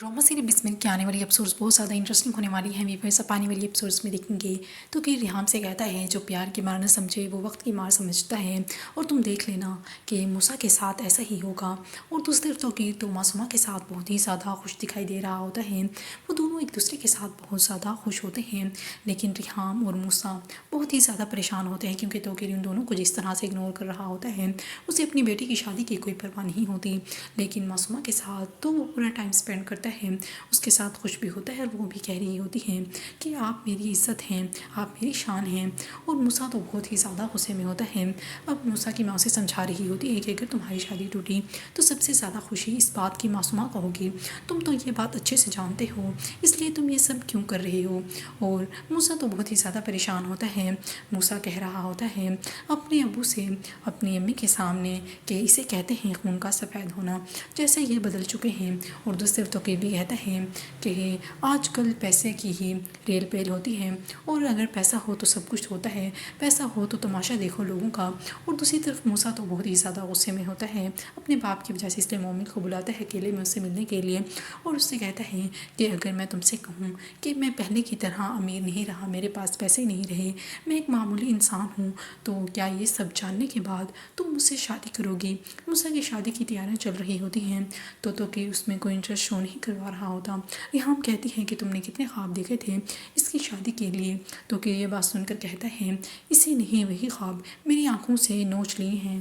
Drama series Bismil की आने वाली एपिसोड्स बहुत ज़्यादा इंटरेस्टिंग होने वाली हैं। वीवर सब आने वाली एपिसोड्स में देखेंगे तो कि रिहाम से कहता है जो प्यार की मार न समझे वो वक्त की मार समझता है, और तुम देख लेना कि मूसा के साथ ऐसा ही होगा। और दूसरी तरफ तो कि तो मासूमा के साथ बहुत ही ज़्यादा खुश दिखाई दे रहा होता है। वो दोनों एक दूसरे के साथ बहुत ज़्यादा खुश होते हैं, लेकिन रिहाम और मूसा बहुत ही ज़्यादा परेशान होते हैं क्योंकि तोकीर उन दोनों को जिस तरह से इग्नोर कर रहा होता है, उसे अपनी बेटी की शादी की कोई परवाह नहीं होती। लेकिन मासूमा के साथ तो वो पूरा टाइम स्पेंड करता है, उसके साथ खुश भी होता है, और वो भी कह रही होती है कि आप मेरी इज़्ज़त हैं, आप मेरी शान हैं। और मूसा तो बहुत ही ज़्यादा गुस्से में होता है। अब मूसा की माँ उसे समझा रही होती है कि अगर तुम्हारी शादी टूटी तो सबसे ज़्यादा खुशी इस बात की मासूमा को होगी। तुम तो ये बात अच्छे से जानते हो, इसलिए तुम ये सब क्यों कर रहे हो। और मूसा तो बहुत ही ज़्यादा परेशान होता है। मूसा कह रहा होता है अपने अब्बू से अपनी अम्मी के सामने कि इसे कहते हैं खून का सफ़ेद होना, जैसे ये बदल चुके हैं। और दूसरे तो भी कहता है कि आजकल पैसे की ही रेल पेल होती है, और अगर पैसा हो तो सब कुछ होता है, पैसा हो तो तमाशा देखो लोगों का। और दूसरी तरफ मूसा तो बहुत ही ज़्यादा गुस्से में होता है अपने बाप की वजह से, इसलिए मोमिन को बुलाता है अकेले में उससे मिलने के लिए, और उससे कहता है कि अगर मैं तुमसे कहूँ कि मैं पहले की तरह अमीर नहीं रहा, मेरे पास पैसे नहीं रहे, मैं एक मामूली इंसान हूँ, तो क्या ये सब जानने के बाद तुम मुझसे शादी करोगी। मूसा की शादी की तैयारियाँ चल रही होती हैं तो कि उसमें कोई इंटरेस्ट शो नहीं करवा रहा होता। रिहाम कहती है कि तुमने कितने ख्वाब देखे थे इसकी शादी के लिए, तो कि ये बात सुनकर कहता है इसे नहीं, वही ख्वाब मेरी आंखों से नोच लिए हैं।